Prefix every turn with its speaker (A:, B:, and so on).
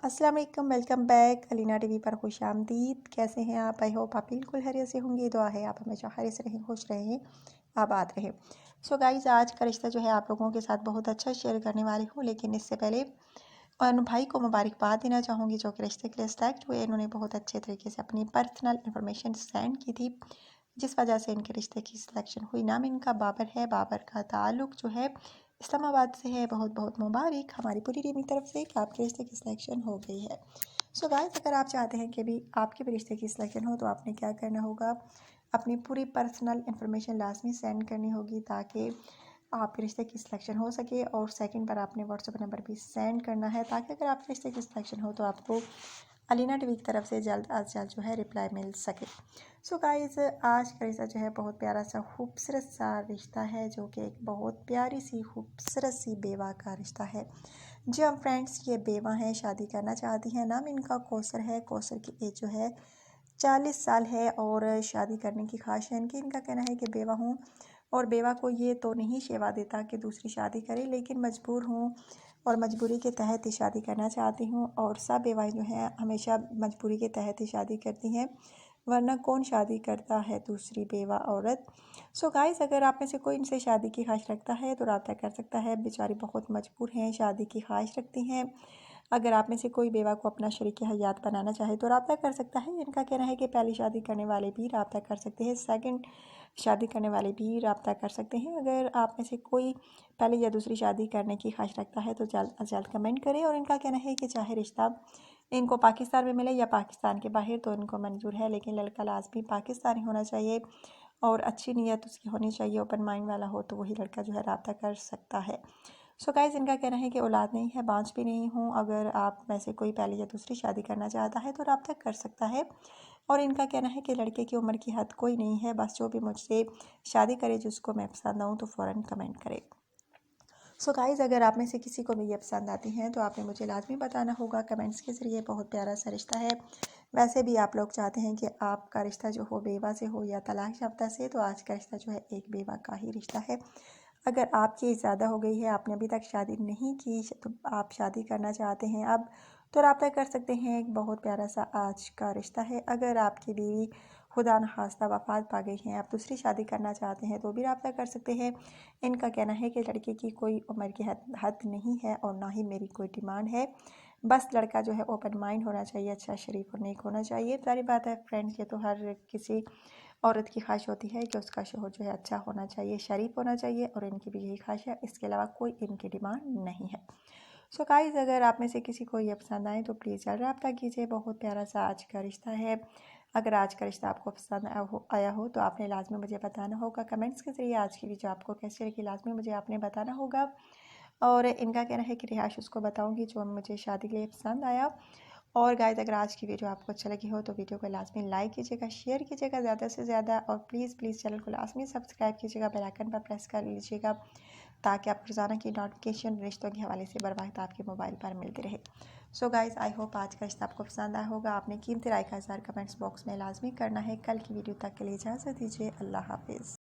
A: अस्सलाम वालेकुम, welcome back Alina TV पर खुश आमदीद। कैसे हैं आप? आई होप आप बिल्कुल खैरियत से होंगे। दुआ है आप हमेशा खैरियत से रहें, खुश रहें, आबाद रहें। सो गाइस, आज का रिश्ता जो है आप लोगों के साथ बहुत अच्छा शेयर करने वाली हूँ, लेकिन इससे पहले उन भाई को मुबारकबाद देना चाहूँगी जो कि रिश्ते के लिए सिलेक्ट हुए। इन्होंने बहुत अच्छे तरीके से अपनी पर्सनल इंफॉर्मेशन सेंड की थी, जिस वजह से इनके रिश्ते की सिलेक्शन हुई। नाम इनका बाबर है। बाबर का ताल्लुक जो है इस्लामाबाद से है। बहुत बहुत मुबारक हमारी पूरी टीम की तरफ से कि आपके रिश्ते की सिलेक्शन हो गई है। सो गाइस, अगर आप चाहते हैं कि भी आपके भी रिश्ते की सिलेक्शन हो तो आपने क्या करना होगा, अपनी पूरी पर्सनल इंफॉर्मेशन लाजमी सेंड करनी होगी ताकि आपके रिश्ते की सिलेक्शन हो सके। और सेकंड पर आपने व्हाट्सएप नंबर भी सेंड करना है ताकि अगर आपके रिश्ते की सिलेक्शन हो तो आपको अलीना टीवी की तरफ से जल्द अज जल्द जो है रिप्लाई मिल सके। सो गाइस, आज का रिश्ता जो है बहुत प्यारा सा खूबसूरत सा रिश्ता है, जो कि एक बहुत प्यारी सी खूबसूरत सी बेवा का रिश्ता है। जी हाँ फ्रेंड्स, ये बेवा हैं, शादी करना चाहती हैं। नाम इनका कौसर है। कौसर की एज जो है 40 साल है और शादी करने की ख्वाहिश है इनकी। इनका कहना है कि बेवा हूँ और बेवा को ये तो नहीं शेवा देता कि दूसरी शादी करे, लेकिन मजबूर हूँ और मजबूरी के तहत ही शादी करना चाहती हूँ। और सब बेवाएँ जो हैं हमेशा मजबूरी के तहत ही शादी करती हैं, वरना कौन शादी करता है दूसरी बेवा औरत। सो गाइस, अगर आप में से कोई इनसे शादी की ख्वाहिश रखता है तो रब्ता कर सकता है। बेचारी बहुत मजबूर हैं, शादी की ख्वाहिश रखती हैं। अगर आप में से कोई बेवा को अपना शरीक हयात बनाना चाहे तो रब्ता कर सकता है। इनका कहना है कि पहली शादी करने वाले भी रब्ता कर सकते हैं, सेकंड शादी करने वाले भी रब्ता कर सकते हैं। अगर आप में से कोई पहली या दूसरी शादी करने की ख्वाहिश रखता है तो जल्द अज जल्द कमेंट करें। और इनका कहना है कि चाहे रिश्ता इनको पाकिस्तान में मिले या पाकिस्तान के बाहर तो इनको मंजूर है, लेकिन लड़का लाजमी पाकिस्तानी होना चाहिए और अच्छी नीयत उसकी होनी चाहिए, ओपन माइंड वाला हो तो वही लड़का जो है रब्ता कर सकता है। सो गाइस, इनका कहना है कि औलाद नहीं है, बांझ भी नहीं हूँ। अगर आप में से कोई पहली या दूसरी शादी करना चाहता है तो रब्ता कर सकता है। और इनका कहना है कि लड़के की उम्र की हद कोई नहीं है, बस जो भी मुझसे शादी करे जिसको मैं पसंद आऊँ तो फ़ौरन कमेंट करे। सो गाइज़, अगर आप में से किसी को भी ये पसंद आती हैं तो आपने मुझे लाजमी बताना होगा कमेंट्स के ज़रिए। बहुत प्यारा सा रिश्ता है। वैसे भी आप लोग चाहते हैं कि आपका रिश्ता जो हो बेवा से हो या तलाक याफ्ता से, तो आज का रिश्ता जो है एक बेवा का ही रिश्ता है। अगर आपकी एज ज़्यादा हो गई है, आपने अभी तक शादी नहीं की तो आप शादी करना चाहते हैं अब, तो रब्ता कर सकते हैं। एक बहुत प्यारा सा आज का रिश्ता है। अगर आपकी बीवी खुदा न खास्ता वफ़ात पा गई हैं, आप दूसरी शादी करना चाहते हैं तो भी रब्ता कर सकते हैं। इनका कहना है कि लड़के की कोई उम्र की हद नहीं है और ना ही मेरी कोई डिमांड है, बस लड़का जो है ओपन माइंड होना चाहिए, अच्छा शरीफ और नेक होना चाहिए। सारी बात है फ्रेंड्स, ये तो हर किसी औरत की ख्वाहिश होती है कि उसका शोहर जो है अच्छा होना चाहिए, शरीफ होना चाहिए, और इनकी भी यही ख्वाहिश है। इसके अलावा कोई इनकी डिमांड नहीं है। सो गाइस, अगर आप में से किसी को ये पसंद आए तो प्लीज़ जल्द रब्ता कीजिए। बहुत प्यारा सा आज का रिश्ता है। अगर आज का रिश्ता आपको पसंद आया हो तो आपने लाजमी मुझे बताना होगा कमेंट्स के ज़रिए। आज की वीडियो आपको कैसी लगी लाजमी मुझे आपने बताना होगा। और इनका कहना है कि रिहाइश उसको बताऊंगी जो मुझे शादी के लिए पसंद आया। और गाइस, अगर आज की वीडियो आपको अच्छा लगी हो तो वीडियो को लाजमी लाइक कीजिएगा, शेयर कीजिएगा ज़्यादा से ज़्यादा, और प्लीज़ चैनल को लाजमी सब्सक्राइब कीजिएगा, बेल आइकन पर प्रेस कर लीजिएगा ताकि आप रोज़ाना की नोटिफिकेशन रिश्तों के हवाले से बर वक्त आपके मोबाइल पर मिलती रहे। सो गाइस, आई होप आज का रिश्ता आपको पसंद आया होगा। आपने कीमती राय का इज़हार कमेंट्स बॉक्स में लाजमी करना है। कल की वीडियो तक के लिए इजाज़त दीजिए। अल्लाह हाफिज़।